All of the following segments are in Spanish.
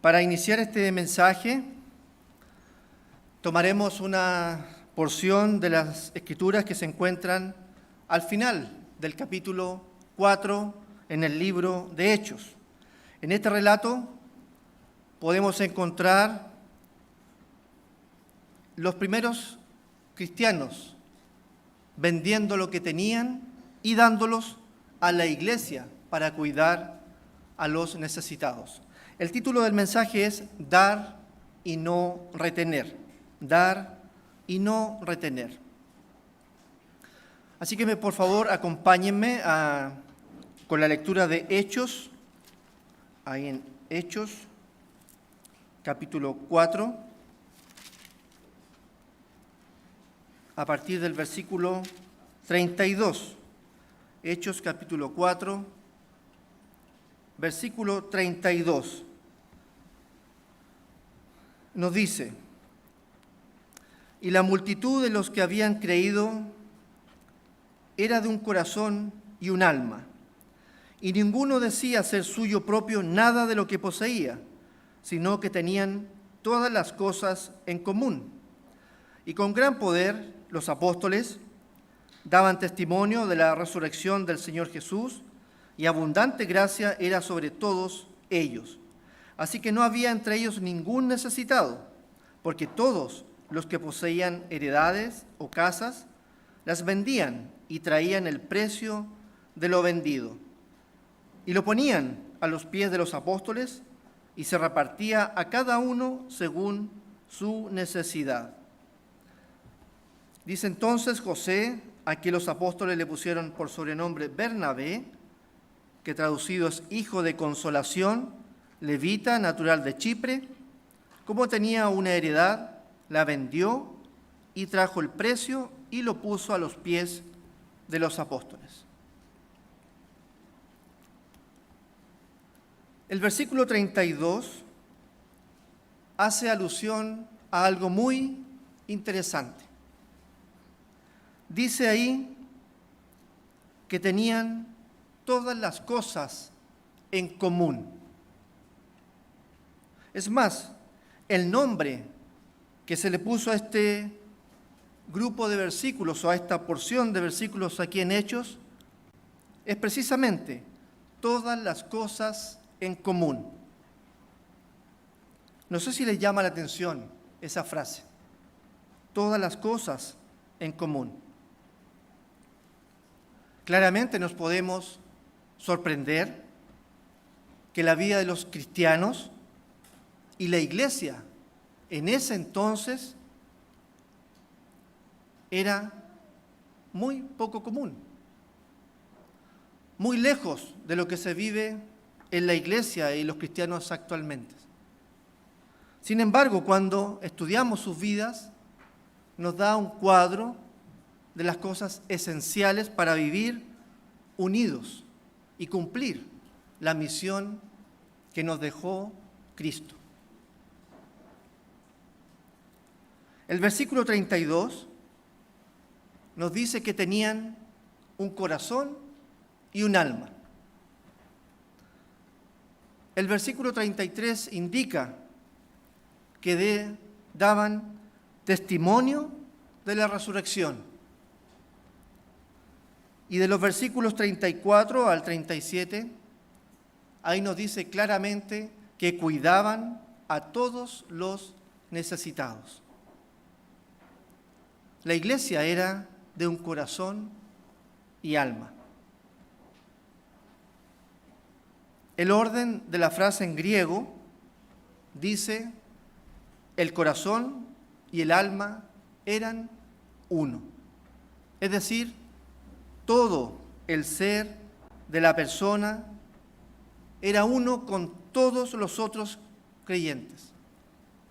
Para iniciar este mensaje, tomaremos una porción de las Escrituras que se encuentran al final del capítulo 4 en el libro de Hechos. En este relato podemos encontrar los primeros cristianos vendiendo lo que tenían y dándolos a la iglesia para cuidar a los necesitados. El título del mensaje es Dar y no retener. Dar y no retener. Así que por favor acompáñenme con la lectura de Hechos, ahí en Hechos, capítulo 4, a partir del versículo 32. Hechos, capítulo 4, versículo 32. Nos dice: y la multitud de los que habían creído era de un corazón y un alma, y ninguno decía ser suyo propio nada de lo que poseía, sino que tenían todas las cosas en común. Y con gran poder los apóstoles daban testimonio de la resurrección del Señor Jesús, y abundante gracia era sobre todos ellos. Así que no había entre ellos ningún necesitado, porque todos los que poseían heredades o casas las vendían y traían el precio de lo vendido, y lo ponían a los pies de los apóstoles, y se repartía a cada uno según su necesidad. Dice entonces José, a quien los apóstoles le pusieron por sobrenombre Bernabé, que traducido es hijo de consolación, levita, natural de Chipre, como tenía una heredad, la vendió y trajo el precio y lo puso a los pies de los apóstoles. El versículo 32 hace alusión a algo muy interesante. Dice ahí que tenían todas las cosas en común. Es más, el nombre que se le puso a este grupo de versículos o a esta porción de versículos aquí en Hechos es precisamente todas las cosas en común. No sé si les llama la atención esa frase, todas las cosas en común. Claramente nos podemos sorprender que la vida de los cristianos y la iglesia en ese entonces era muy poco común, muy lejos de lo que se vive en la iglesia y los cristianos actualmente. Sin embargo, cuando estudiamos sus vidas, nos da un cuadro de las cosas esenciales para vivir unidos y cumplir la misión que nos dejó Cristo. El versículo 32 nos dice que tenían un corazón y un alma. El versículo 33 indica que daban testimonio de la resurrección. Y de los versículos 34 al 37, ahí nos dice claramente que cuidaban a todos los necesitados. La iglesia era de un corazón y alma. El orden de la frase en griego dice: el corazón y el alma eran uno. Es decir, todo el ser de la persona era uno con todos los otros creyentes.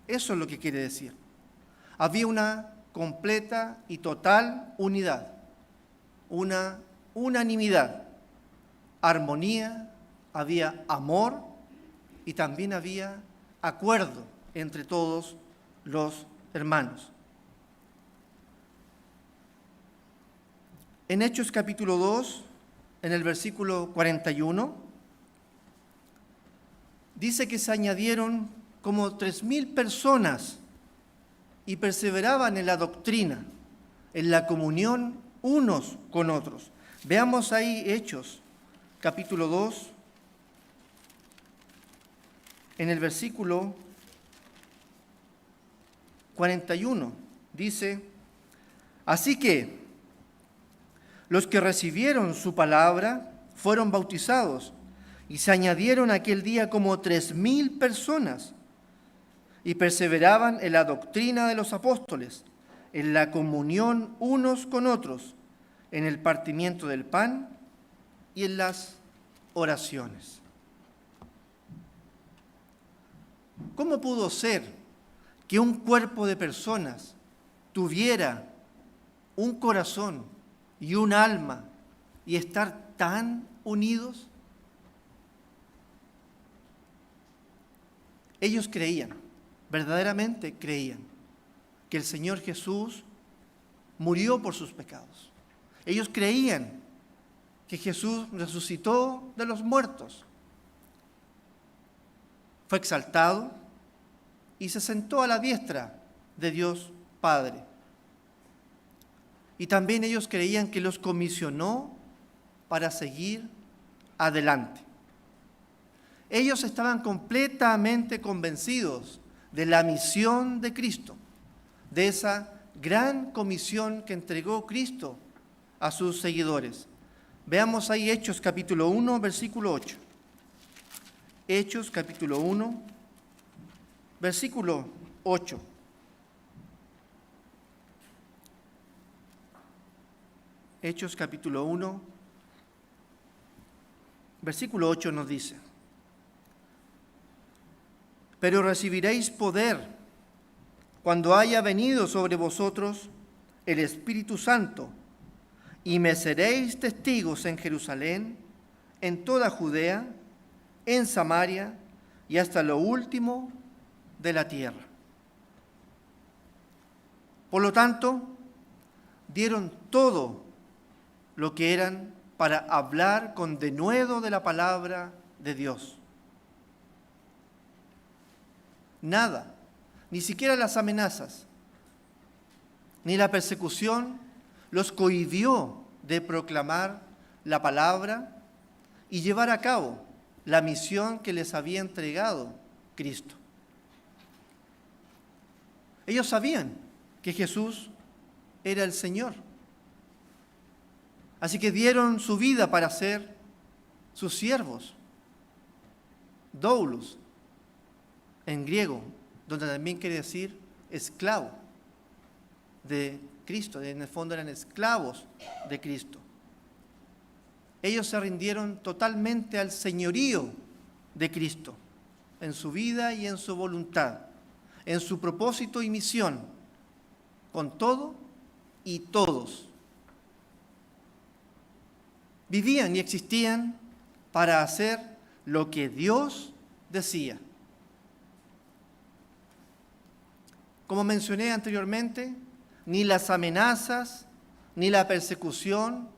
Eso es lo que quiere decir. Había una completa y total unidad, una unanimidad, armonía, había amor y también había acuerdo entre todos los hermanos. En Hechos capítulo 2, en el versículo 41, dice que se añadieron como 3,000 personas y perseveraban en la doctrina, en la comunión unos con otros. Veamos ahí Hechos, capítulo 2, en el versículo 41, dice: así que los que recibieron su palabra fueron bautizados, y se añadieron aquel día como 3,000 personas, y perseveraban en la doctrina de los apóstoles, en la comunión unos con otros, en el partimiento del pan y en las oraciones. ¿Cómo pudo ser que un cuerpo de personas tuviera un corazón y un alma y estar tan unidos? Ellos creían, verdaderamente creían, que el Señor Jesús murió por sus pecados. Ellos creían que Jesús resucitó de los muertos. Fue exaltado y se sentó a la diestra de Dios Padre. Y también ellos creían que los comisionó para seguir adelante. Ellos estaban completamente convencidos de la misión de Cristo, de esa gran comisión que entregó Cristo a sus seguidores. Veamos ahí Hechos capítulo 1, versículo 8. Hechos capítulo 1, versículo 8. Hechos capítulo 1, versículo 8 nos dice: pero recibiréis poder cuando haya venido sobre vosotros el Espíritu Santo, y me seréis testigos en Jerusalén, en toda Judea, en Samaria y hasta lo último de la tierra. Por lo tanto, dieron todo lo que eran para hablar con denuedo de la palabra de Dios. Nada, ni siquiera las amenazas, ni la persecución los cohibió de proclamar la palabra y llevar a cabo la misión que les había entregado Cristo. Ellos sabían que Jesús era el Señor. Así que dieron su vida para ser sus siervos, doulos, en griego, donde también quiere decir esclavo de Cristo. En el fondo eran esclavos de Cristo. Ellos se rindieron totalmente al señorío de Cristo, en su vida y en su voluntad, en su propósito y misión, con todo y todos. Vivían y existían para hacer lo que Dios decía. Como mencioné anteriormente, ni las amenazas ni la persecución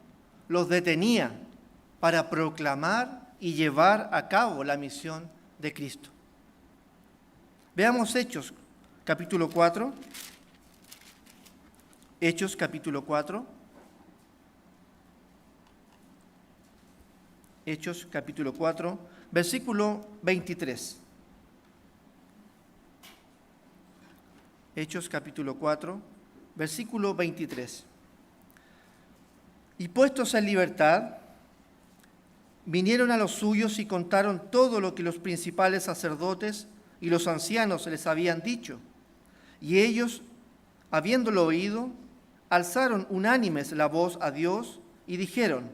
los detenía para proclamar y llevar a cabo la misión de Cristo. Veamos Hechos, capítulo 4. Hechos, capítulo 4. Hechos, capítulo 4, versículo 23. Hechos, capítulo 4, versículo 23. Y puestos en libertad, vinieron a los suyos y contaron todo lo que los principales sacerdotes y los ancianos les habían dicho. Y ellos, habiéndolo oído, alzaron unánimes la voz a Dios y dijeron: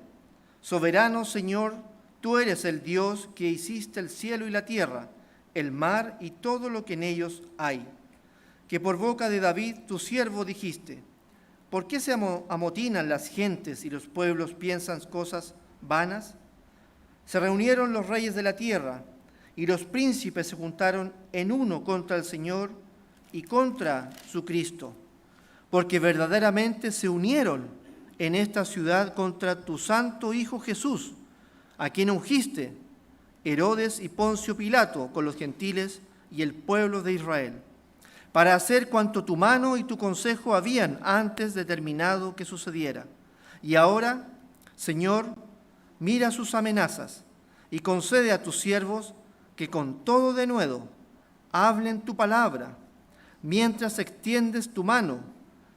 Soberano Señor, tú eres el Dios que hiciste el cielo y la tierra, el mar y todo lo que en ellos hay, que por boca de David tu siervo dijiste: ¿por qué se amotinan las gentes y los pueblos piensan cosas vanas? Se reunieron los reyes de la tierra y los príncipes se juntaron en uno contra el Señor y contra su Cristo, porque verdaderamente se unieron en esta ciudad contra tu santo Hijo Jesús, a quien ungiste, Herodes y Poncio Pilato, con los gentiles y el pueblo de Israel, para hacer cuanto tu mano y tu consejo habían antes determinado que sucediera. Y ahora, Señor, mira sus amenazas y concede a tus siervos que con todo denuedo hablen tu palabra, mientras extiendes tu mano,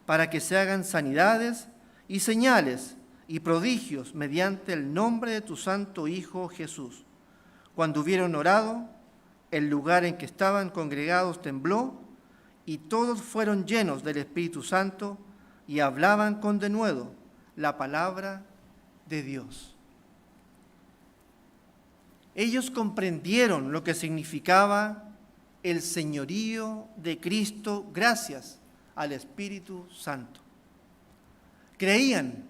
para que se hagan sanidades y señales y prodigios mediante el nombre de tu santo Hijo Jesús. Cuando hubieron orado, el lugar en que estaban congregados tembló, y todos fueron llenos del Espíritu Santo y hablaban con denuedo la palabra de Dios. Ellos comprendieron lo que significaba el señorío de Cristo gracias al Espíritu Santo. Creían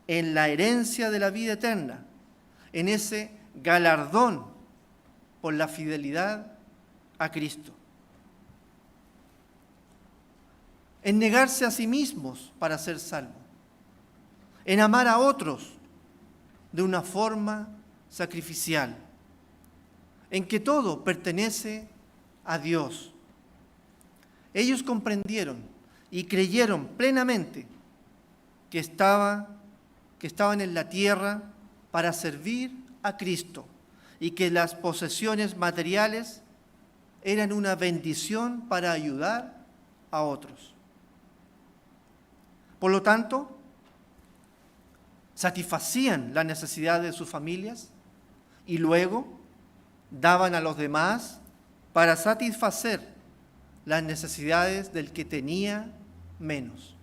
en la herencia de la vida eterna, en ese galardón por la fidelidad a Cristo, en negarse a sí mismos para ser salvos, en amar a otros de una forma sacrificial, en que todo pertenece a Dios. Ellos comprendieron y creyeron plenamente que estaban en la tierra para servir a Cristo y que las posesiones materiales eran una bendición para ayudar a otros. Por lo tanto, satisfacían las necesidades de sus familias y luego daban a los demás para satisfacer las necesidades del que tenía menos.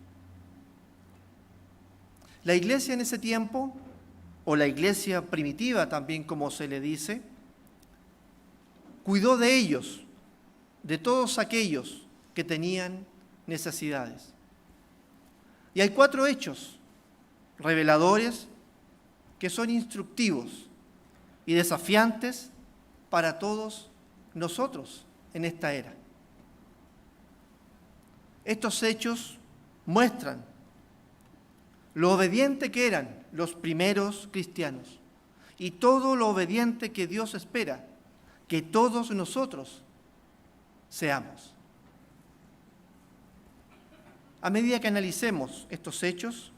La iglesia en ese tiempo, o la iglesia primitiva también como se le dice, cuidó de ellos, de todos aquellos que tenían necesidades. Y hay 4 hechos reveladores que son instructivos y desafiantes para todos nosotros en esta era. Estos hechos muestran lo obediente que eran los primeros cristianos y todo lo obediente que Dios espera que todos nosotros seamos. A medida que analicemos estos hechos,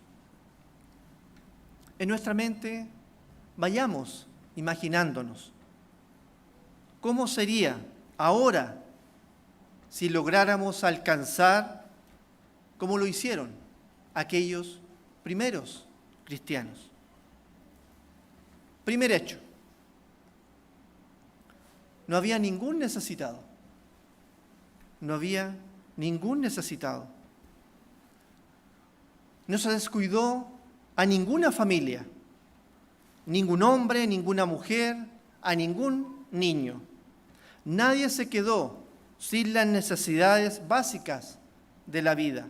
en nuestra mente vayamos imaginándonos cómo sería ahora si lográramos alcanzar como lo hicieron aquellos primeros cristianos. Primer hecho: no había ningún necesitado. No había ningún necesitado. No se descuidó a ninguna familia, ningún hombre, ninguna mujer, a ningún niño. Nadie se quedó sin las necesidades básicas de la vida.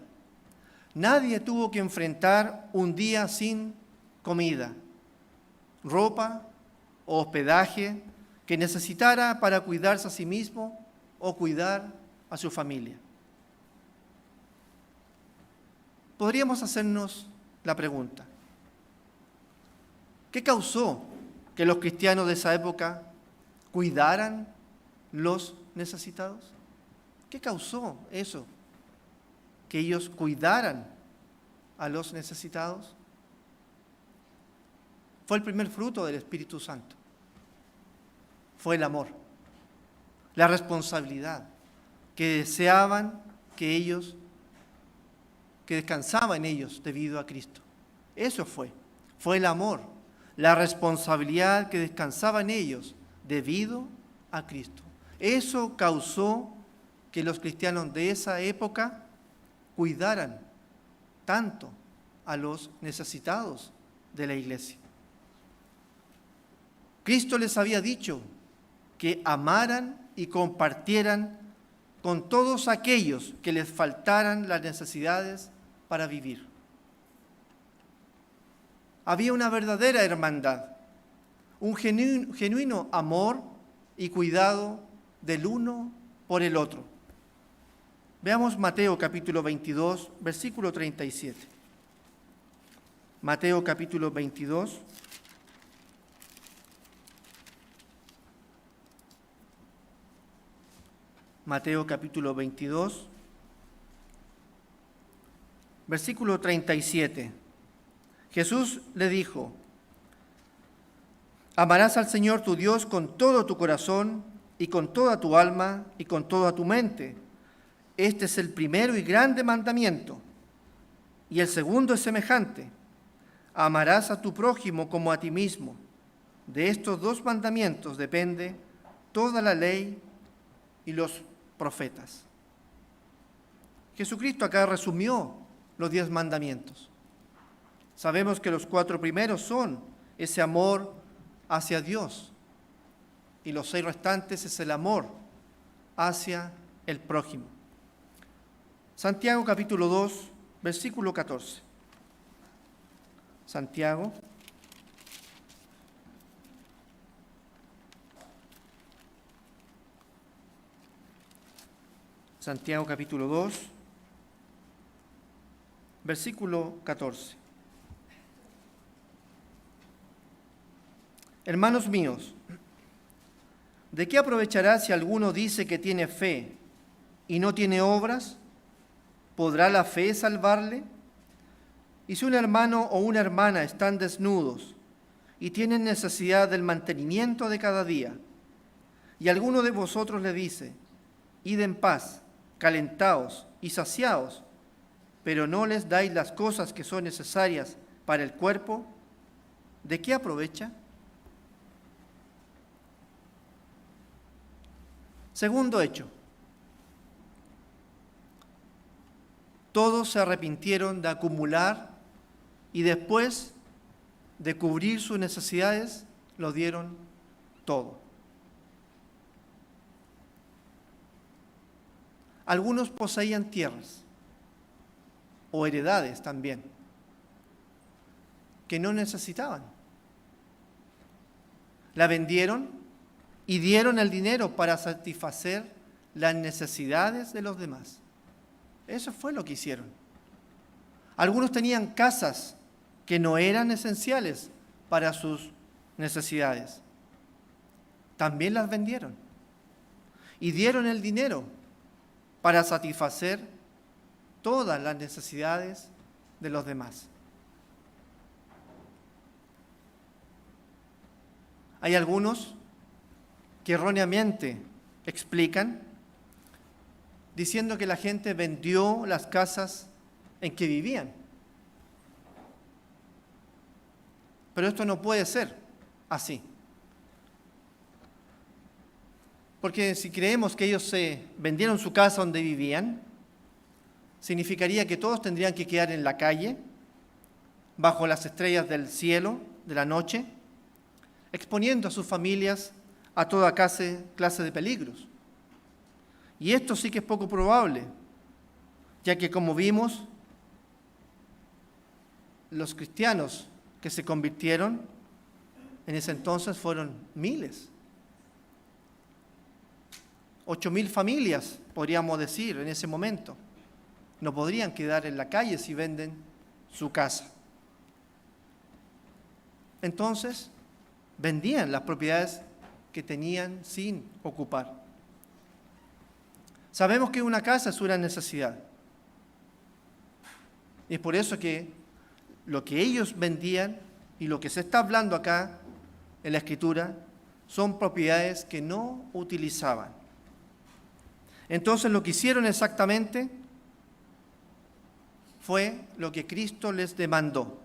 Nadie tuvo que enfrentar un día sin comida, ropa o hospedaje que necesitara para cuidarse a sí mismo o cuidar a su familia. Podríamos hacernos la pregunta: ¿qué causó que los cristianos de esa época cuidaran los necesitados? ¿Qué causó eso? Que ellos cuidaran a los necesitados. Fue el primer fruto del Espíritu Santo. Fue el amor, la responsabilidad que deseaban que descansaba en ellos debido a Cristo. Eso fue el amor, la responsabilidad que descansaba en ellos debido a Cristo. Eso causó que los cristianos de esa época cuidaran tanto a los necesitados de la iglesia. Cristo les había dicho que amaran y compartieran con todos aquellos que les faltaran las necesidades para vivir. Había una verdadera hermandad, un genuino amor y cuidado del uno por el otro. Veamos Mateo capítulo 22, versículo 37. Mateo capítulo 22. Mateo capítulo 22, versículo 37. Jesús le dijo: amarás al Señor tu Dios con todo tu corazón y con toda tu alma y con toda tu mente. Este es el primero y grande mandamiento. Y el segundo es semejante: amarás a tu prójimo como a ti mismo. De estos dos mandamientos depende toda la ley y los profetas. Jesucristo acá resumió los 10 mandamientos. Sabemos que los 4 primeros son ese amor hacia Dios y los 6 restantes es el amor hacia el prójimo. Santiago capítulo 2, versículo 14. Santiago capítulo 2, versículo 14. Hermanos míos, ¿de qué aprovechará si alguno dice que tiene fe y no tiene obras? ¿Podrá la fe salvarle? Y si un hermano o una hermana están desnudos y tienen necesidad del mantenimiento de cada día, y alguno de vosotros le dice: id en paz, calentaos y saciaos, pero no les dais las cosas que son necesarias para el cuerpo, ¿de qué aprovecha? Segundo hecho: todos se arrepintieron de acumular y después de cubrir sus necesidades, lo dieron todo. Algunos poseían tierras o heredades también que no necesitaban. La vendieron y dieron el dinero para satisfacer las necesidades de los demás. Eso fue lo que hicieron. Algunos tenían casas que no eran esenciales para sus necesidades. También las vendieron y dieron el dinero para satisfacer todas las necesidades de los demás. Hay algunos que erróneamente explican diciendo que la gente vendió las casas en que vivían. Pero esto no puede ser así. Porque si creemos que ellos se vendieron su casa donde vivían, significaría que todos tendrían que quedar en la calle, bajo las estrellas del cielo, de la noche, exponiendo a sus familias a toda clase de peligros. Y esto sí que es poco probable, ya que como vimos, los cristianos que se convirtieron en ese entonces fueron miles. 8.000 familias, podríamos decir, en ese momento. No podrían quedar en la calle si venden su casa. Entonces, vendían las propiedades que tenían sin ocupar. Sabemos que una casa es una necesidad. Y es por eso que lo que ellos vendían y lo que se está hablando acá en la Escritura son propiedades que no utilizaban. Entonces lo que hicieron exactamente fue lo que Cristo les demandó.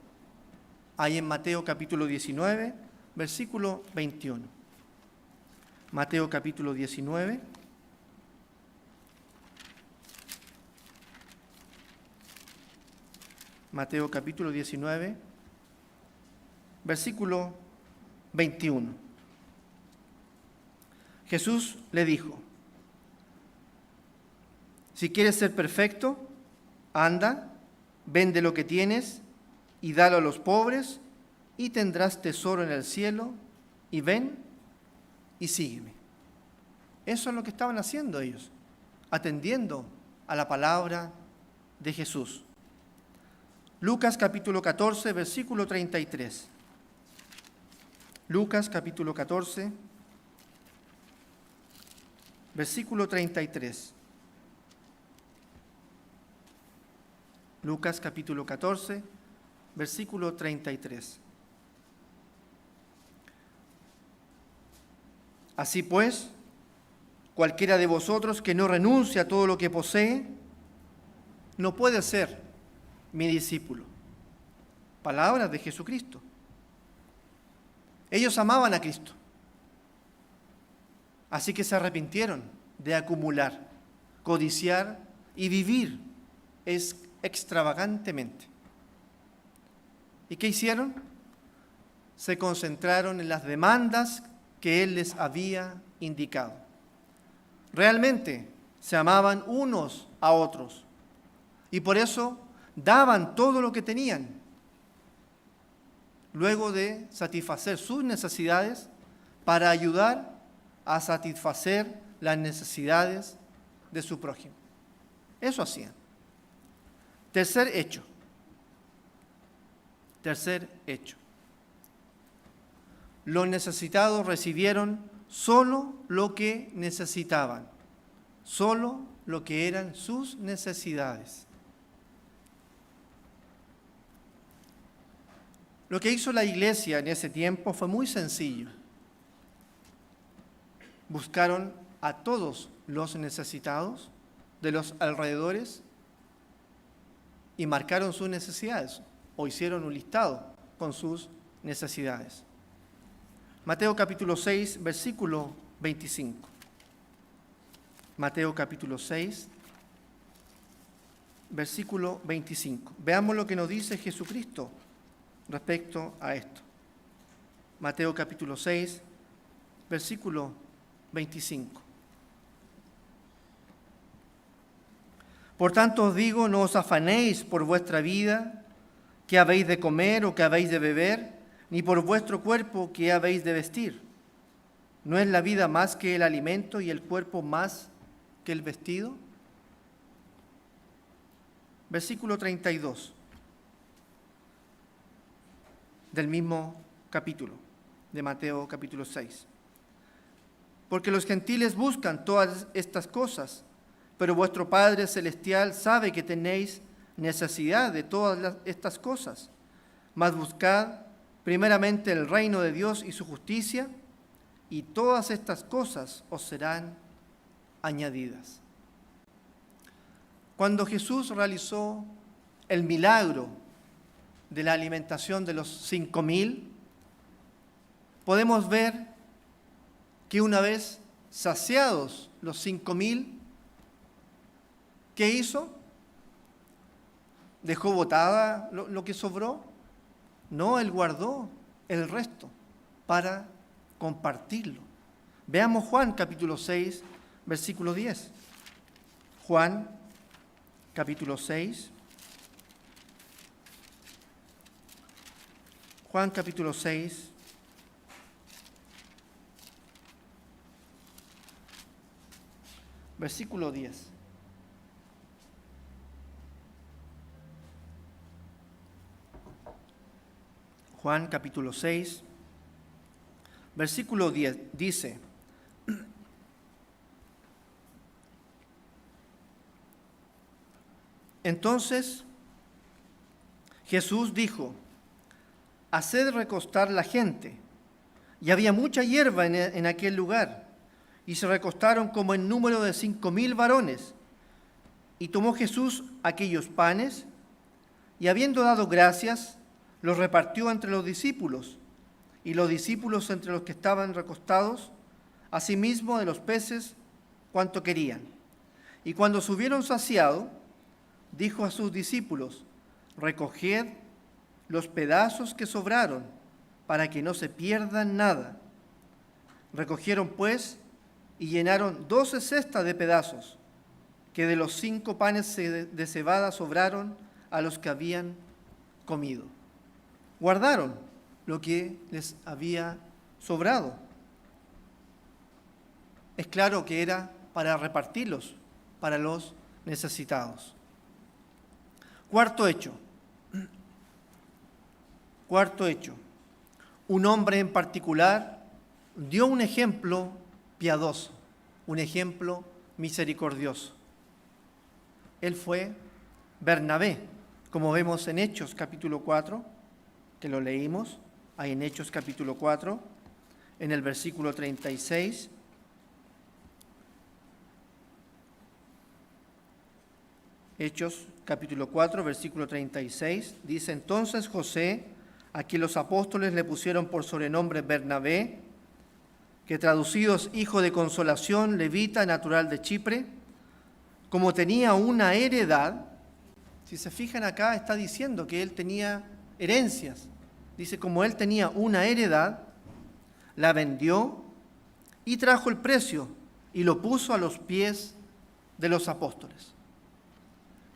Ahí en Mateo capítulo 19, versículo 21. Mateo capítulo 19. Mateo capítulo 19, versículo 21. Jesús le dijo: si quieres ser perfecto, anda, vende lo que tienes y dalo a los pobres, y tendrás tesoro en el cielo, y ven y sígueme. Eso es lo que estaban haciendo ellos, atendiendo a la palabra de Jesús. Lucas capítulo 14, versículo 33. Lucas capítulo 14, versículo 33. Lucas capítulo 14, versículo 33. Así pues, cualquiera de vosotros que no renuncie a todo lo que posee, no puede ser mi discípulo. Palabras de Jesucristo. Ellos amaban a Cristo, así que se arrepintieron de acumular, codiciar y vivir extravagantemente. ¿Y qué hicieron? Se concentraron en las demandas que Él les había indicado. Realmente se amaban unos a otros y por eso daban todo lo que tenían. Luego de satisfacer sus necesidades para ayudar a satisfacer las necesidades de su prójimo. Eso hacían. Tercer hecho. Los necesitados recibieron solo lo que necesitaban, solo lo que eran sus necesidades. Lo que hizo la iglesia en ese tiempo fue muy sencillo. Buscaron a todos los necesitados de los alrededores y marcaron sus necesidades o hicieron un listado con sus necesidades. Mateo capítulo 6, versículo 25. Mateo capítulo 6, versículo 25. Veamos lo que nos dice Jesucristo respecto a esto. Mateo capítulo 6, versículo 25. Por tanto os digo, no os afanéis por vuestra vida, qué habéis de comer o qué habéis de beber, ni por vuestro cuerpo, qué habéis de vestir. ¿No es la vida más que el alimento y el cuerpo más que el vestido? Versículo 32 del mismo capítulo de Mateo capítulo 6. Porque los gentiles buscan todas estas cosas, pero vuestro Padre Celestial sabe que tenéis necesidad de todas estas cosas. Mas buscad primeramente el reino de Dios y su justicia, y todas estas cosas os serán añadidas. Cuando Jesús realizó el milagro de la alimentación de los 5,000, podemos ver que una vez saciados los 5,000, ¿qué hizo? ¿Dejó botada lo que sobró? No, Él guardó el resto para compartirlo. Veamos Juan capítulo 6, versículo 10. Juan capítulo 6. Juan capítulo 6. Versículo 10. Juan capítulo 6, versículo 10 dice: Entonces Jesús dijo: haced recostar la gente. Y había mucha hierba en aquel lugar, y se recostaron como en número de 5,000 varones. Y tomó Jesús aquellos panes, y habiendo dado gracias, los repartió entre los discípulos, y los discípulos entre los que estaban recostados, asimismo de los peces cuanto querían. Y cuando se hubieron saciado, dijo a sus discípulos: recoged los pedazos que sobraron, para que no se pierdan nada. Recogieron pues y llenaron 12 cestas de pedazos, que de los 5 panes de cebada sobraron a los que habían comido. Guardaron lo que les había sobrado. Es claro que era para repartirlos para los necesitados. Cuarto hecho. Un hombre en particular dio un ejemplo piadoso, un ejemplo misericordioso. Él fue Bernabé, como vemos en Hechos capítulo 4, que lo leímos, ahí en Hechos capítulo 4, en el versículo 36. Hechos capítulo 4, versículo 36, dice: entonces José, a quien los apóstoles le pusieron por sobrenombre Bernabé, que traducido es hijo de consolación, levita, natural de Chipre, como tenía una heredad. Si se fijan acá, está diciendo que él tenía herencias. Dice, como él tenía una heredad, la vendió y trajo el precio y lo puso a los pies de los apóstoles.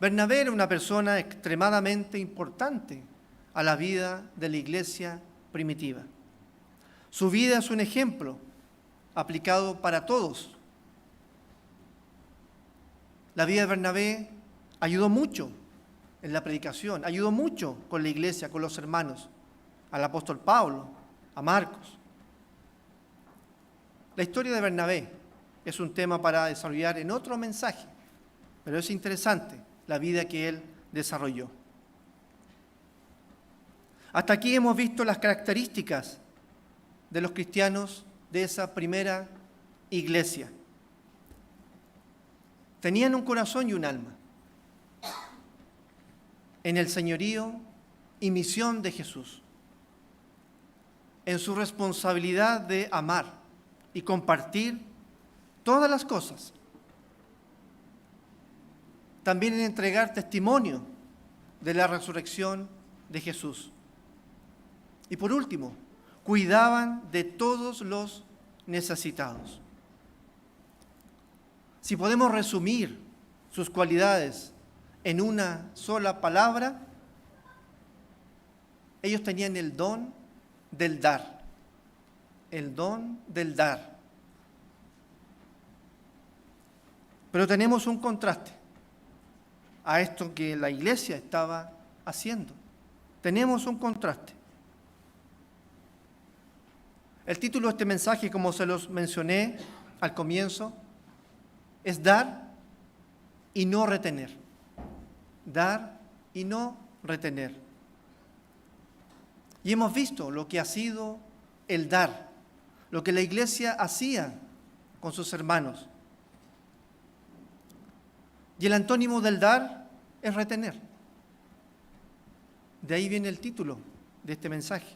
Bernabé era una persona extremadamente importante a la vida de la iglesia primitiva. Su vida es un ejemplo aplicado para todos. La vida de Bernabé ayudó mucho en la predicación, ayudó mucho con la iglesia, con los hermanos, al apóstol Pablo, a Marcos. La historia de Bernabé es un tema para desarrollar en otro mensaje, pero es interesante la vida que él desarrolló. Hasta aquí hemos visto las características de los cristianos de esa primera iglesia. Tenían un corazón y un alma en el señorío y misión de Jesús, en su responsabilidad de amar y compartir todas las cosas, también en entregar testimonio de la resurrección de Jesús. Y por último, cuidaban de todos los necesitados. Si podemos resumir sus cualidades en una sola palabra, ellos tenían el don del dar. El don del dar. Pero tenemos un contraste a esto que la iglesia estaba haciendo. Tenemos un contraste. El título de este mensaje, como se los mencioné al comienzo, es dar y no retener. Dar y no retener. Y hemos visto lo que ha sido el dar, lo que la iglesia hacía con sus hermanos. Y el antónimo del dar es retener. De ahí viene el título de este mensaje.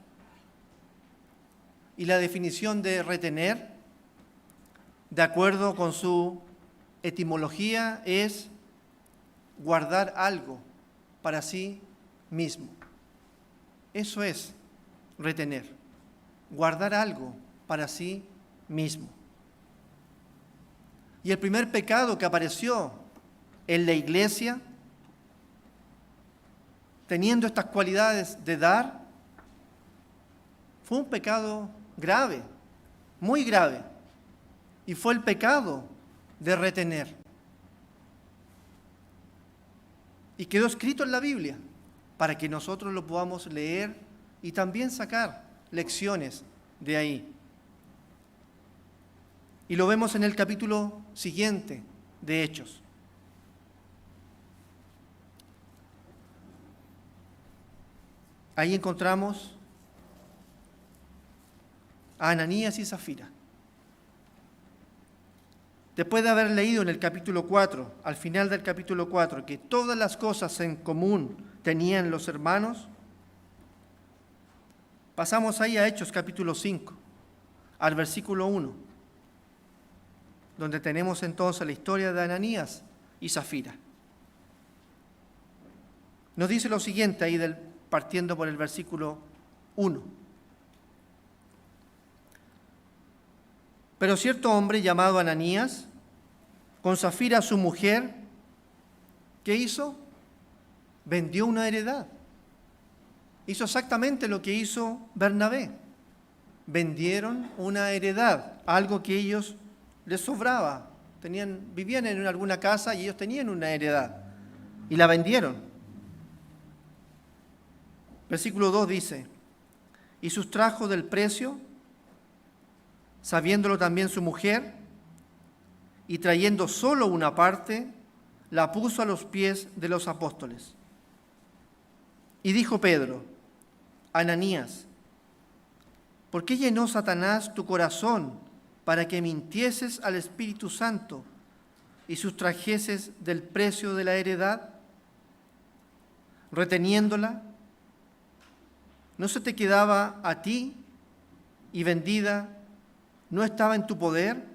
Y la definición de retener, de acuerdo con su etimología, es guardar algo para sí mismo. Eso es retener, guardar algo para sí mismo. Y el primer pecado que apareció en la iglesia, teniendo estas cualidades de dar, fue un pecado grave, muy grave, y fue el pecado de retener. Y quedó escrito en la Biblia para que nosotros lo podamos leer y también sacar lecciones de ahí. Y lo vemos en el capítulo siguiente de Hechos. Ahí encontramos a Ananías y Zafira. Después de haber leído en el capítulo 4, al final del capítulo 4, que todas las cosas en común tenían los hermanos, pasamos ahí a Hechos capítulo 5, al versículo 1, donde tenemos entonces la historia de Ananías y Zafira. Nos dice lo siguiente ahí partiendo por el versículo 1. Pero cierto hombre llamado Ananías, con Zafira su mujer, ¿qué hizo? Vendió una heredad. Hizo exactamente lo que hizo Bernabé. Vendieron una heredad, algo que ellos les sobraba. Vivían en alguna casa y ellos tenían una heredad y la vendieron. Versículo 2 dice, y sustrajo del precio, sabiéndolo también su mujer, y trayendo solo una parte, la puso a los pies de los apóstoles. Y dijo Pedro: Ananías, ¿por qué llenó Satanás tu corazón para que mintieses al Espíritu Santo y sustrajeses del precio de la heredad, reteniéndola? ¿No se te quedaba a ti y vendida no estaba en tu poder?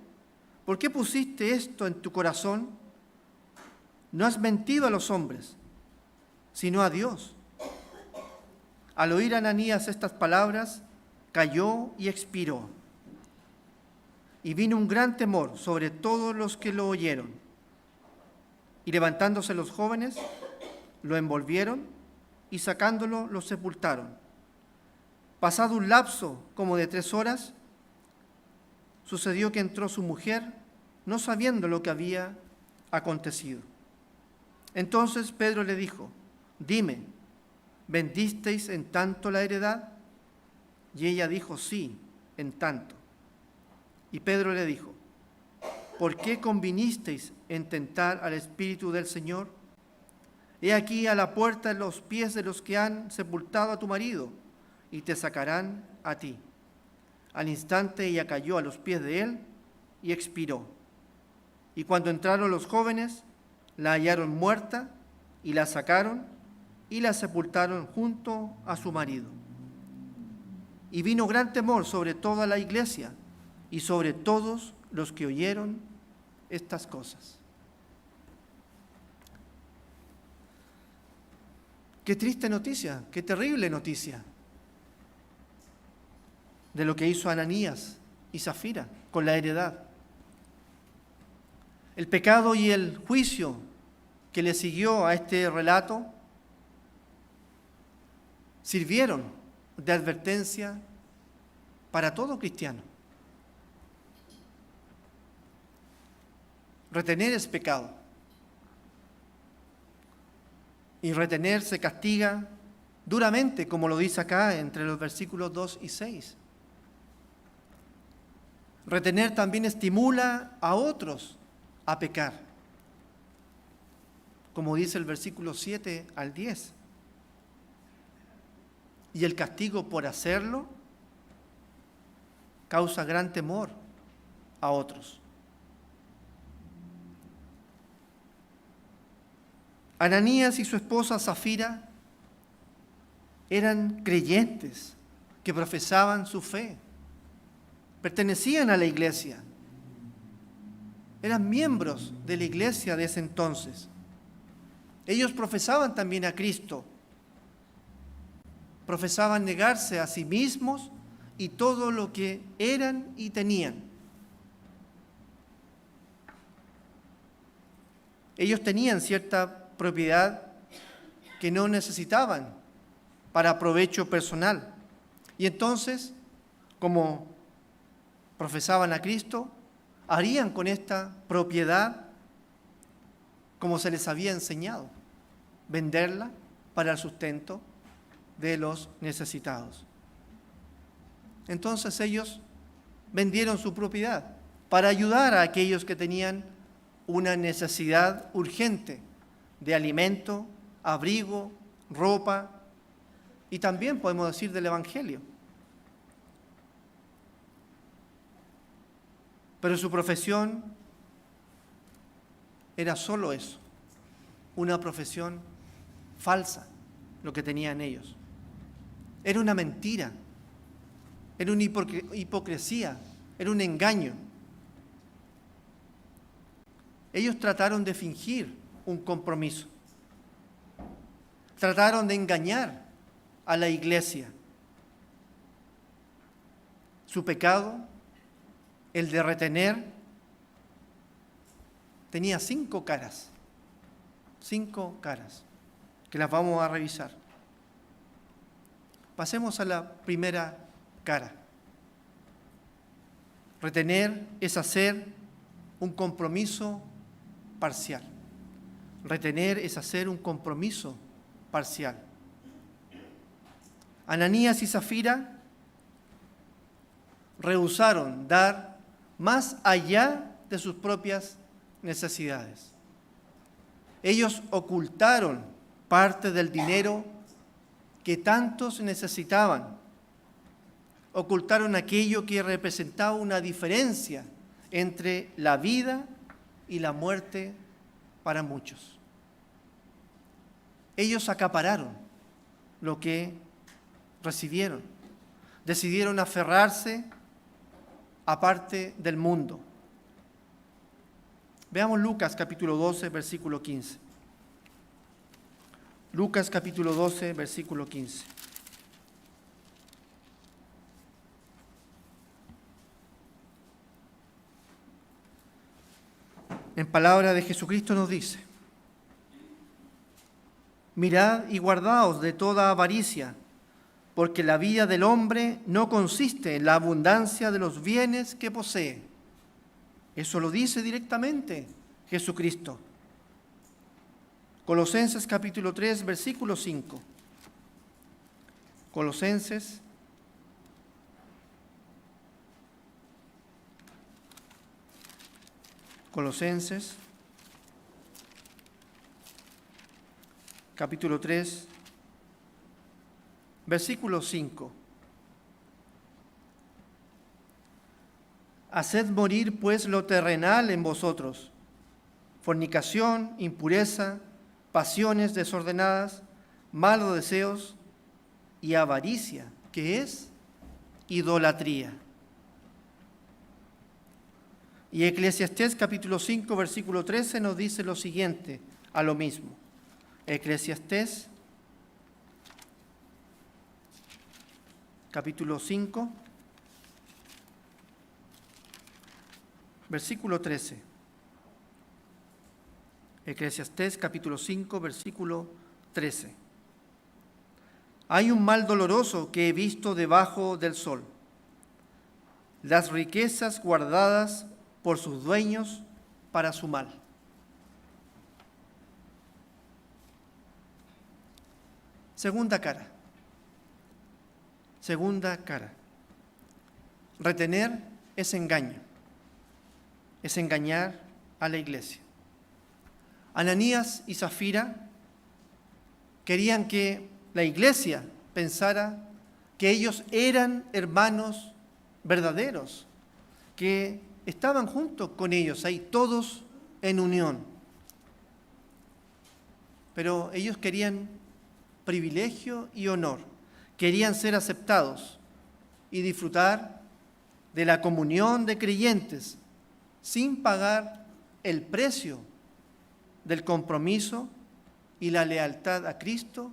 ¿Por qué pusiste esto en tu corazón? No has mentido a los hombres, sino a Dios. Al oír Ananías estas palabras, cayó y expiró. Y vino un gran temor sobre todos los que lo oyeron. Y levantándose los jóvenes, lo envolvieron y sacándolo lo sepultaron. Pasado un lapso como de 3 horas, sucedió que entró su mujer, no sabiendo lo que había acontecido. Entonces Pedro le dijo: Dime, ¿vendisteis en tanto la heredad? Y ella dijo: Sí, en tanto. Y Pedro le dijo: ¿por qué convinisteis en tentar al Espíritu del Señor? He aquí a la puerta los pies de los que han sepultado a tu marido, y te sacarán a ti. Al instante ella cayó a los pies de él y expiró. Y cuando entraron los jóvenes, la hallaron muerta y la sacaron y la sepultaron junto a su marido. Y vino gran temor sobre toda la iglesia y sobre todos los que oyeron estas cosas. Qué triste noticia, qué terrible noticia de lo que hizo Ananías y Zafira con la heredad. El pecado y el juicio que le siguió a este relato sirvieron de advertencia para todo cristiano. Retener es pecado. Y retener se castiga duramente, como lo dice acá entre los versículos 2 y 6. Retener también estimula a otros a pecar, como dice el versículo 7 al 10. Y el castigo por hacerlo causa gran temor a otros. Ananías y su esposa Zafira eran creyentes que profesaban su fe, pertenecían a la iglesia, eran miembros de la iglesia de ese entonces. Ellos profesaban también a Cristo, profesaban negarse a sí mismos y todo lo que eran y tenían. Ellos tenían cierta propiedad que no necesitaban para provecho personal. Y entonces, como profesaban a Cristo, harían con esta propiedad como se les había enseñado, venderla para el sustento de los necesitados. Entonces ellos vendieron su propiedad para ayudar a aquellos que tenían una necesidad urgente de alimento, abrigo, ropa y también podemos decir del Evangelio. Pero su profesión era solo eso, una profesión falsa, lo que tenían ellos. Era una mentira, era una hipocresía, era un engaño. Ellos trataron de fingir un compromiso, trataron de engañar a la iglesia. Su pecado, el de retener, tenía 5 caras, 5 caras, que las vamos a revisar. Pasemos a la primera cara. Retener es hacer un compromiso parcial. Retener es hacer un compromiso parcial. Ananías y Zafira rehusaron dar más allá de sus propias necesidades. Ellos ocultaron parte del dinero que tantos necesitaban. Ocultaron aquello que representaba una diferencia entre la vida y la muerte para muchos. Ellos acapararon lo que recibieron. Decidieron aferrarse a parte del mundo. Veamos Lucas capítulo 12, versículo 15. Lucas capítulo 12, versículo 15. En palabra de Jesucristo nos dice: mirad y guardaos de toda avaricia, porque la vida del hombre no consiste en la abundancia de los bienes que posee. Eso lo dice directamente Jesucristo. Colosenses capítulo 3, versículo 5. Colosenses capítulo 3, versículo 5. Haced morir pues lo terrenal en vosotros: fornicación, impureza, pasiones desordenadas, malos deseos y avaricia, que es idolatría. Y Eclesiastés capítulo 5, versículo 13 nos dice lo siguiente a lo mismo. Eclesiastés capítulo 5, versículo 13. Eclesiastés capítulo 5, versículo 13. Hay un mal doloroso que he visto debajo del sol: las riquezas guardadas por sus dueños para su mal. Segunda cara. Segunda cara. Retener es engaño. Es engañar a la iglesia. Ananías y Zafira querían que la iglesia pensara que ellos eran hermanos verdaderos, que estaban juntos con ellos, ahí todos en unión. Pero ellos querían privilegio y honor, querían ser aceptados y disfrutar de la comunión de creyentes sin pagar el precio del compromiso y la lealtad a Cristo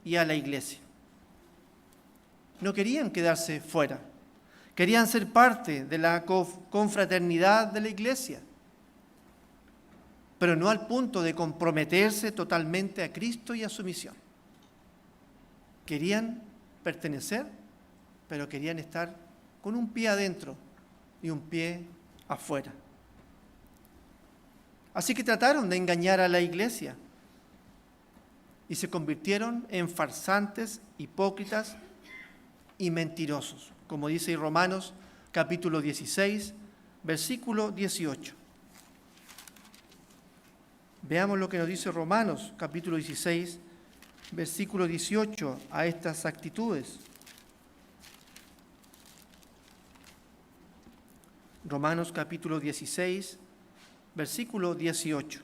y a la iglesia. No querían quedarse fuera, querían ser parte de la confraternidad de la iglesia, pero no al punto de comprometerse totalmente a Cristo y a su misión. Querían pertenecer, pero querían estar con un pie adentro y un pie afuera. Así que trataron de engañar a la iglesia y se convirtieron en farsantes, hipócritas y mentirosos, como dice Romanos capítulo 16, versículo 18. Veamos lo que nos dice Romanos capítulo 16, versículo 18 a estas actitudes. Romanos capítulo 16, versículo 18.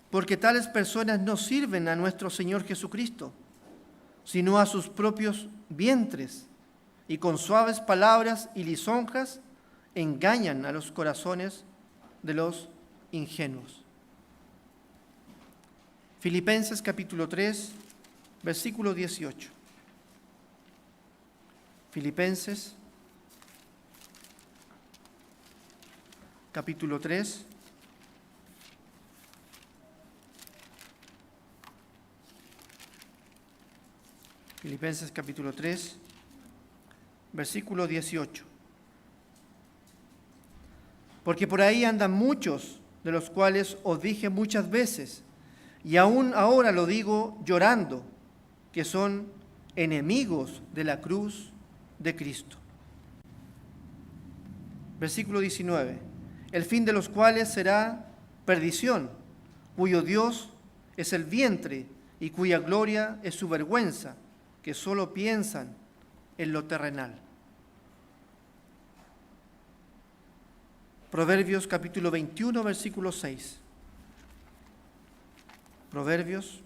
Porque tales personas no sirven a nuestro Señor Jesucristo, sino a sus propios vientres, y con suaves palabras y lisonjas engañan a los corazones de los ingenuos. Filipenses capítulo 3, versículo 18. Filipenses capítulo 3, Filipenses capítulo 3, versículo 18. Porque por ahí andan muchos, de los cuales os dije muchas veces, y aún ahora lo digo llorando, que son enemigos de la cruz de Cristo. Versículo 19. El fin de los cuales será perdición, cuyo Dios es el vientre y cuya gloria es su vergüenza, que solo piensan en lo terrenal. Proverbios capítulo 21, versículo 6. Proverbios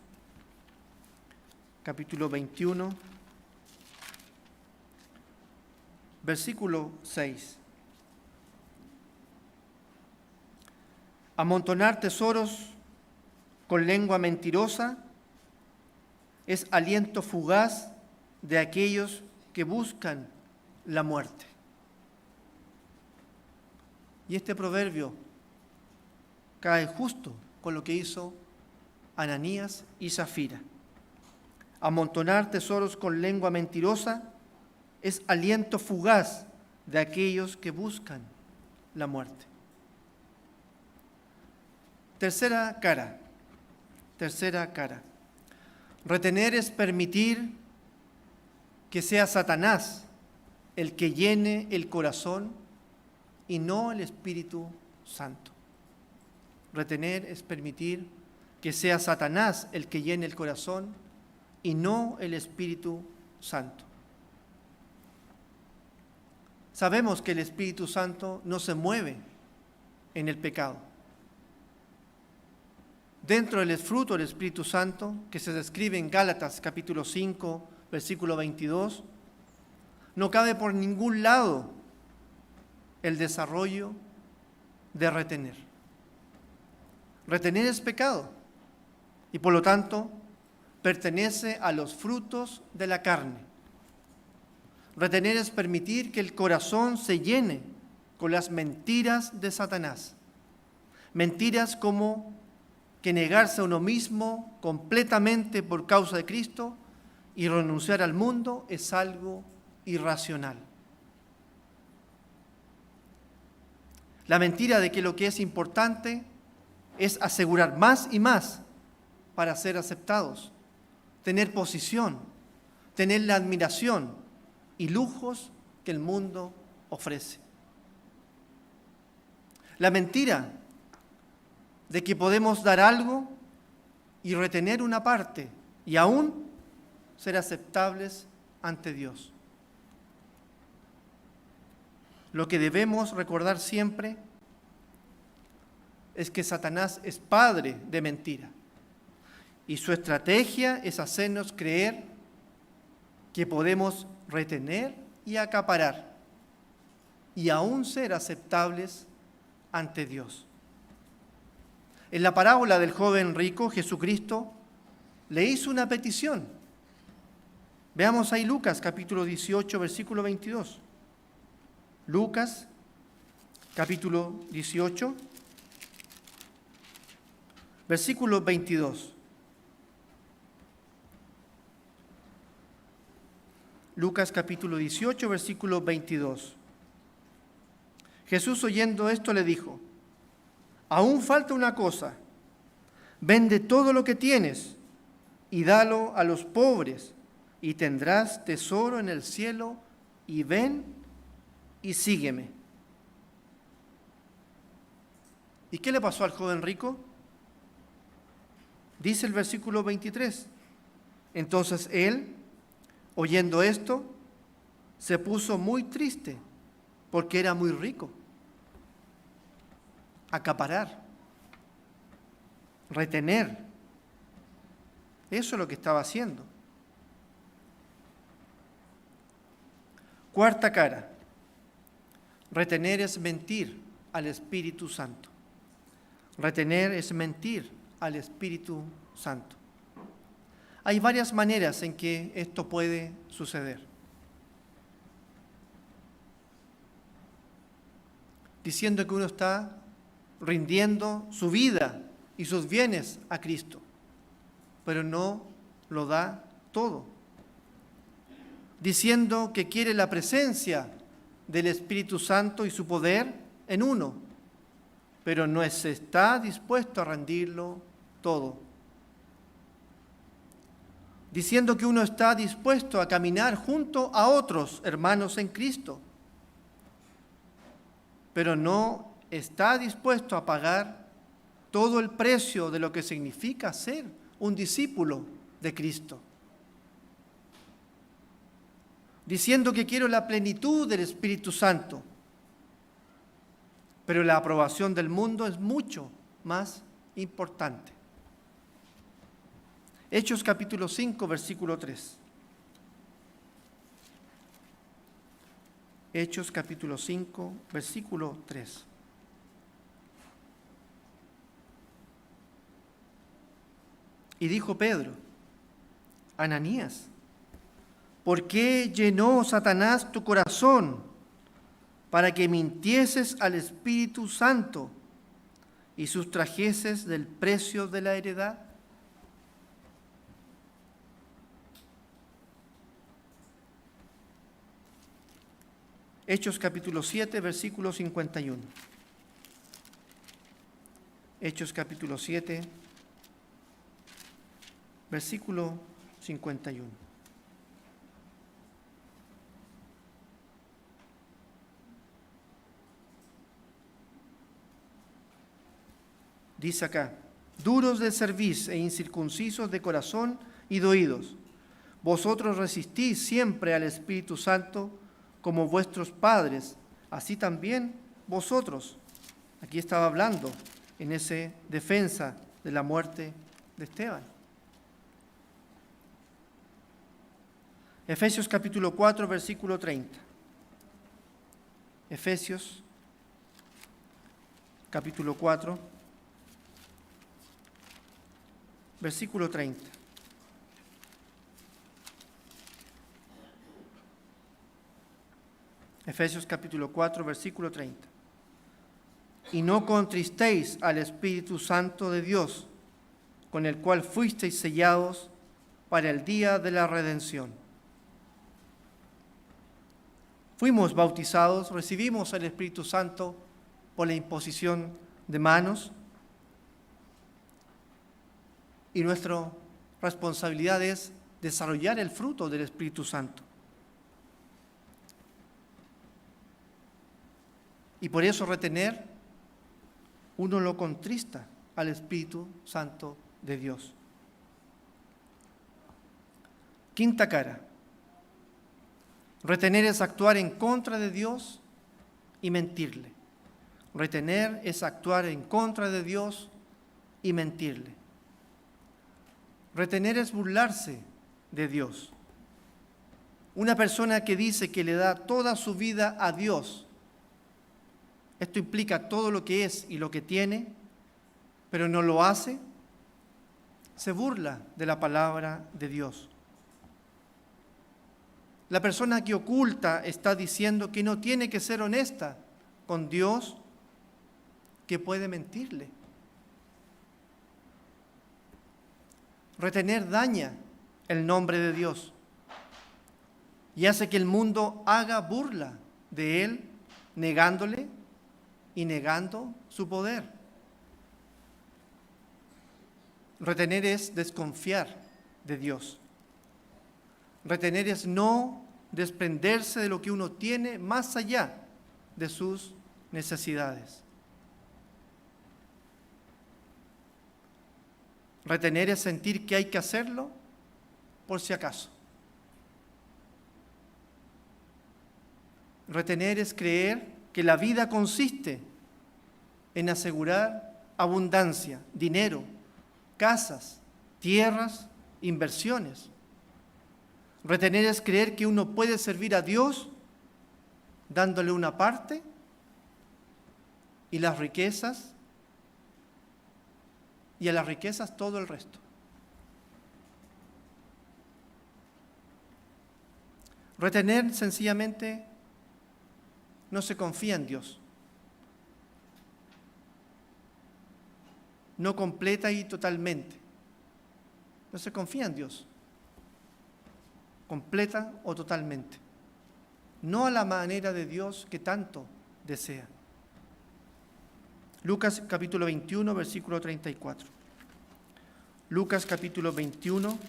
capítulo 21, versículo 6. Amontonar tesoros con lengua mentirosa es aliento fugaz de aquellos que buscan la muerte. Y este proverbio cae justo con lo que hizo Ananías y Zafira. Amontonar tesoros con lengua mentirosa es aliento fugaz de aquellos que buscan la muerte. Tercera cara. Retener es permitir que sea Satanás el que llene el corazón y no el Espíritu Santo. Retener es permitir que sea Satanás el que llene el corazón y no el Espíritu Santo. Sabemos que el Espíritu Santo no se mueve en el pecado. Dentro del fruto del Espíritu Santo, que se describe en Gálatas capítulo 5, versículo 22, no cabe por ningún lado el desarrollo de retener. Retener es pecado y por lo tanto pertenece a los frutos de la carne. Retener es permitir que el corazón se llene con las mentiras de Satanás. Mentiras como que negarse a uno mismo completamente por causa de Cristo y renunciar al mundo es algo irracional. La mentira de que lo que es importante es asegurar más y más para ser aceptados, tener posición, tener la admiración y lujos que el mundo ofrece. La mentira de que podemos dar algo y retener una parte y aún ser aceptables ante Dios. Lo que debemos recordar siempre es que Satanás es padre de mentira y su estrategia es hacernos creer que podemos retener y acaparar y aún ser aceptables ante Dios. En la parábola del joven rico, Jesucristo le hizo una petición. Veamos ahí Lucas capítulo 18, versículo 22. Lucas capítulo 18, versículo 22. Lucas capítulo 18, versículo 22. Jesús, oyendo esto, le dijo: aún falta una cosa, vende todo lo que tienes y dalo a los pobres, y tendrás tesoro en el cielo, y ven y sígueme. ¿Y qué le pasó al joven rico? Dice el versículo 23. Entonces él, oyendo esto, se puso muy triste, porque era muy rico. Acaparar, retener, eso es lo que estaba haciendo. Cuarta cara, retener es mentir al Espíritu Santo. Retener es mentir al Espíritu Santo. Hay varias maneras en que esto puede suceder. Diciendo que uno está rindiendo su vida y sus bienes a Cristo, pero no lo da todo. Diciendo que quiere la presencia del Espíritu Santo y su poder en uno, pero no está dispuesto a rendirlo todo. Diciendo que uno está dispuesto a caminar junto a otros hermanos en Cristo, pero no está dispuesto a pagar todo el precio de lo que significa ser un discípulo de Cristo. Diciendo que quiero la plenitud del Espíritu Santo, pero la aprobación del mundo es mucho más importante. Hechos capítulo 5, versículo 3. Hechos capítulo 5, versículo 3. Y dijo Pedro: Ananías, ¿por qué llenó Satanás tu corazón para que mintieses al Espíritu Santo y sustrajeses del precio de la heredad? Hechos capítulo 7, versículo 51. Hechos capítulo 7, versículo 51. Dice acá: duros de cerviz e incircuncisos de corazón y de oídos, vosotros resistís siempre al Espíritu Santo como vuestros padres, así también vosotros. Aquí estaba hablando en esa defensa de la muerte de Esteban. Efesios capítulo 4, versículo 30. Efesios capítulo 4, versículo 30. Efesios capítulo 4, versículo 30. Y no contristéis al Espíritu Santo de Dios, con el cual fuisteis sellados para el día de la redención. Fuimos bautizados, recibimos el Espíritu Santo por la imposición de manos, y nuestra responsabilidad es desarrollar el fruto del Espíritu Santo. Y por eso retener, uno lo contrista al Espíritu Santo de Dios. Quinta cara. Retener es actuar en contra de Dios y mentirle. Retener es actuar en contra de Dios y mentirle. Retener es burlarse de Dios. Una persona que dice que le da toda su vida a Dios, esto implica todo lo que es y lo que tiene, pero no lo hace, se burla de la palabra de Dios. La persona que oculta está diciendo que no tiene que ser honesta con Dios, que puede mentirle. Retener daña el nombre de Dios y hace que el mundo haga burla de Él, negándole y negando su poder. Retener es desconfiar de Dios. Retener es no desprenderse de lo que uno tiene más allá de sus necesidades. Retener es sentir que hay que hacerlo por si acaso. Retener es creer que la vida consiste en asegurar abundancia, dinero, casas, tierras, inversiones. Retener es creer que uno puede servir a Dios dándole una parte y las riquezas, y a las riquezas todo el resto. Retener sencillamente no se confía en Dios. No completa y totalmente. No se confía en Dios. Completa o totalmente. No a la manera de Dios que tanto desea. Lucas capítulo 21, versículo 34. Lucas capítulo 21,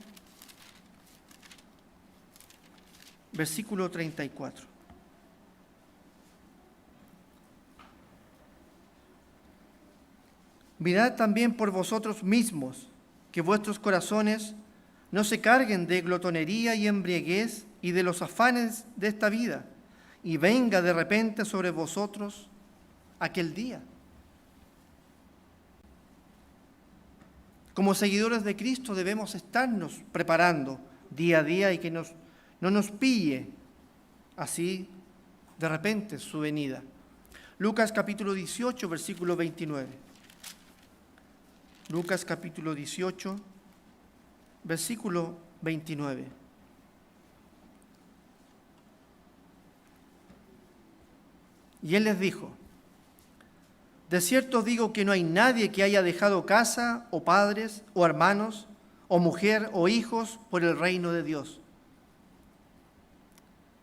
versículo 34. Mirad también por vosotros mismos, que vuestros corazones no se carguen de glotonería y embriaguez y de los afanes de esta vida, y venga de repente sobre vosotros aquel día. Como seguidores de Cristo debemos estarnos preparando día a día y que no nos pille así de repente su venida. Lucas capítulo 18, versículo 29. Lucas capítulo 18, versículo 29. Y él les dijo: de cierto os digo que no hay nadie que haya dejado casa, o padres, o hermanos, o mujer, o hijos, por el reino de Dios,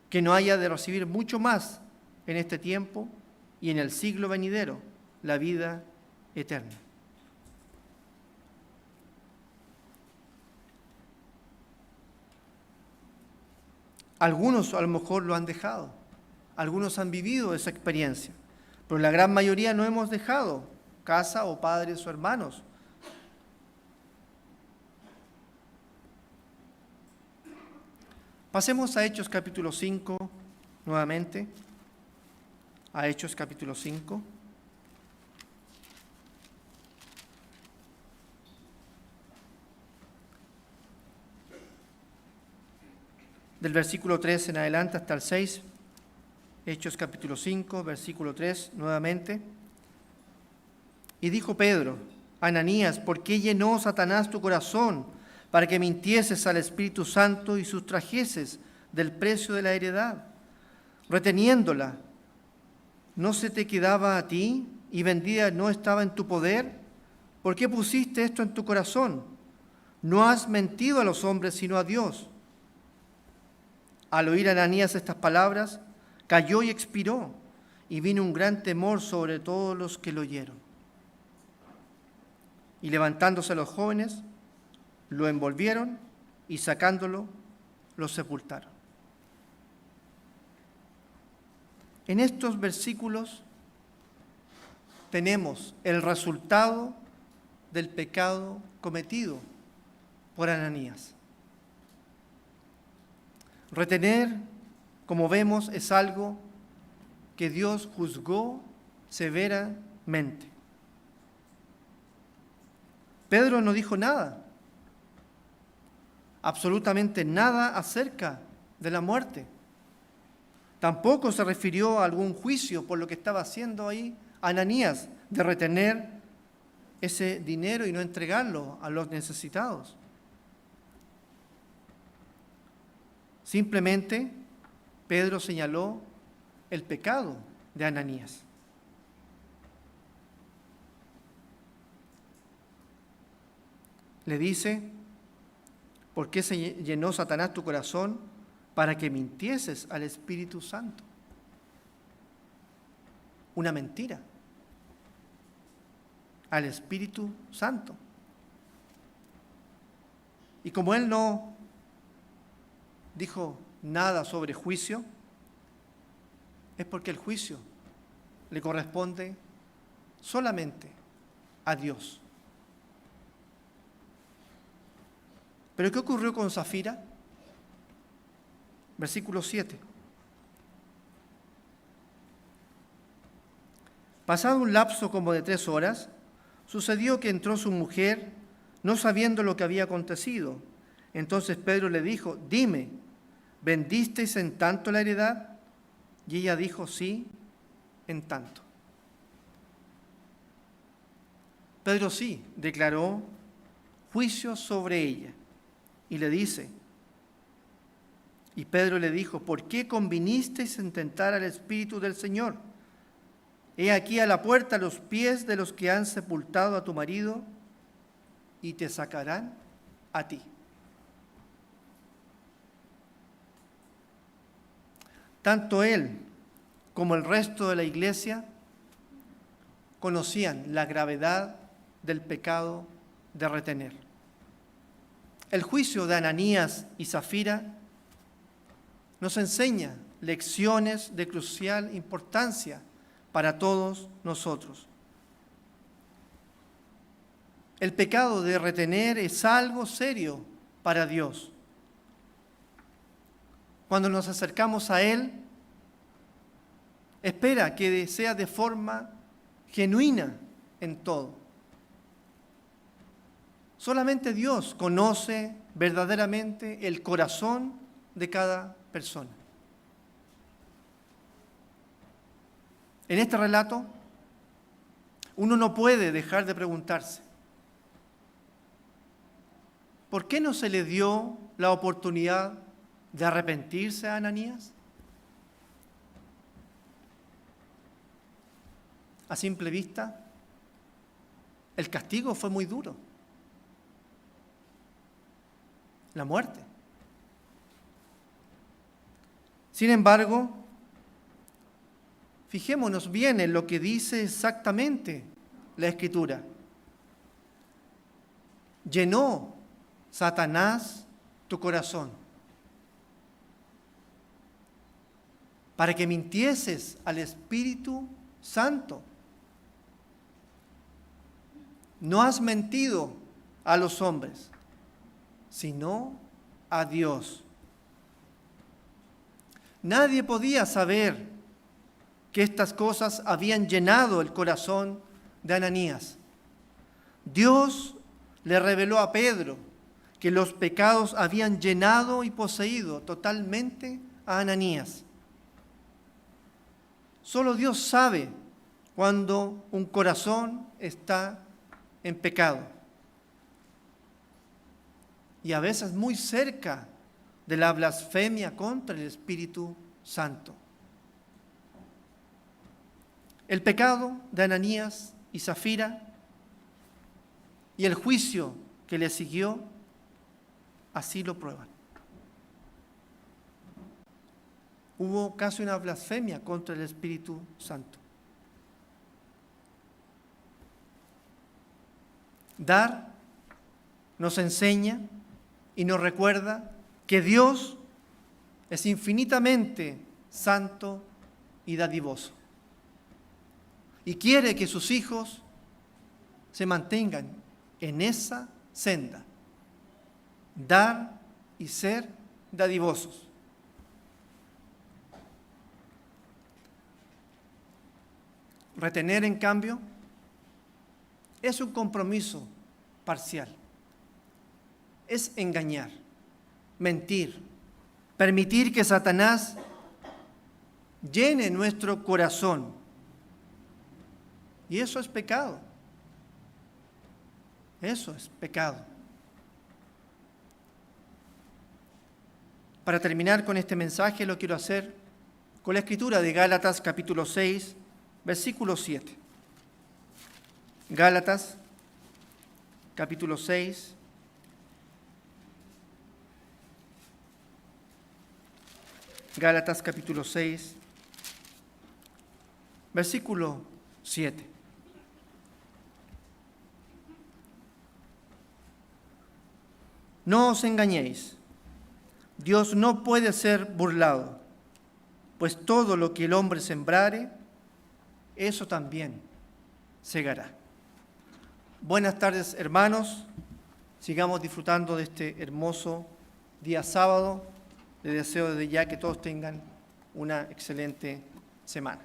que no haya de recibir mucho más en este tiempo y en el siglo venidero, la vida eterna. Algunos a lo mejor lo han dejado, algunos han vivido esa experiencia, pero la gran mayoría no hemos dejado casa o padres o hermanos. Pasemos a Hechos capítulo 5 nuevamente, a Hechos capítulo 5. Del versículo 3 en adelante hasta el 6, Hechos capítulo 5, versículo 3, nuevamente. Y dijo Pedro: Ananías, ¿por qué llenó Satanás tu corazón para que mintieses al Espíritu Santo y sustrajeses del precio de la heredad, reteniéndola? ¿No se te quedaba a ti y vendida no estaba en tu poder? ¿Por qué pusiste esto en tu corazón? No has mentido a los hombres sino a Dios. Al oír Ananías estas palabras, cayó y expiró, y vino un gran temor sobre todos los que lo oyeron. Y levantándose los jóvenes, lo envolvieron y sacándolo, lo sepultaron. En estos versículos tenemos el resultado del pecado cometido por Ananías. Retener, como vemos, es algo que Dios juzgó severamente. Pedro no dijo nada, absolutamente nada acerca de la muerte. Tampoco se refirió a algún juicio por lo que estaba haciendo ahí Ananías, de retener ese dinero y no entregarlo a los necesitados. Simplemente Pedro señaló el pecado de Ananías. Le dice: ¿por qué se llenó Satanás tu corazón para que mintieses al Espíritu Santo? Una mentira al Espíritu Santo. Y como él no dijo nada sobre juicio, es porque el juicio le corresponde solamente a Dios. ¿Pero qué ocurrió con Safira? Versículo 7. Pasado un lapso como de 3 horas, sucedió que entró su mujer, no sabiendo lo que había acontecido. Entonces Pedro le dijo: dime, ¿vendisteis en tanto la heredad? Y ella dijo: sí, en tanto. Pedro sí declaró juicio sobre ella y le dice, y Pedro le dijo: ¿por qué convinisteis en tentar al Espíritu del Señor? He aquí a la puerta los pies de los que han sepultado a tu marido y te sacarán a ti. Tanto él como el resto de la iglesia conocían la gravedad del pecado de retener. El juicio de Ananías y Safira nos enseña lecciones de crucial importancia para todos nosotros. El pecado de retener es algo serio para Dios. Cuando nos acercamos a Él, espera que sea de forma genuina en todo. Solamente Dios conoce verdaderamente el corazón de cada persona. En este relato, uno no puede dejar de preguntarse, ¿por qué no se le dio la oportunidad de arrepentirse a Ananías? A simple vista, el castigo fue muy duro. La muerte. Sin embargo, fijémonos bien en lo que dice exactamente la Escritura. Llenó Satanás tu corazón para que mintieses al Espíritu Santo. No has mentido a los hombres, sino a Dios. Nadie podía saber que estas cosas habían llenado el corazón de Ananías. Dios le reveló a Pedro que los pecados habían llenado y poseído totalmente a Ananías. Solo Dios sabe cuando un corazón está en pecado. Y a veces muy cerca de la blasfemia contra el Espíritu Santo. El pecado de Ananías y Zafira y el juicio que le siguió, así lo prueban. Hubo casi una blasfemia contra el Espíritu Santo. Dar nos enseña y nos recuerda que Dios es infinitamente santo y dadivoso. Y quiere que sus hijos se mantengan en esa senda. Dar y ser dadivosos. Retener, en cambio, es un compromiso parcial. Es engañar, mentir, permitir que Satanás llene nuestro corazón. Y eso es pecado. Eso es pecado. Para terminar con este mensaje, lo quiero hacer con la escritura de Gálatas capítulo 6, versículo 7. Gálatas capítulo 6, Gálatas capítulo 6, versículo 7. No os engañéis, Dios no puede ser burlado, pues todo lo que el hombre sembrare, eso también segará. Buenas tardes, hermanos. Sigamos disfrutando de este hermoso día sábado. Les deseo desde ya que todos tengan una excelente semana.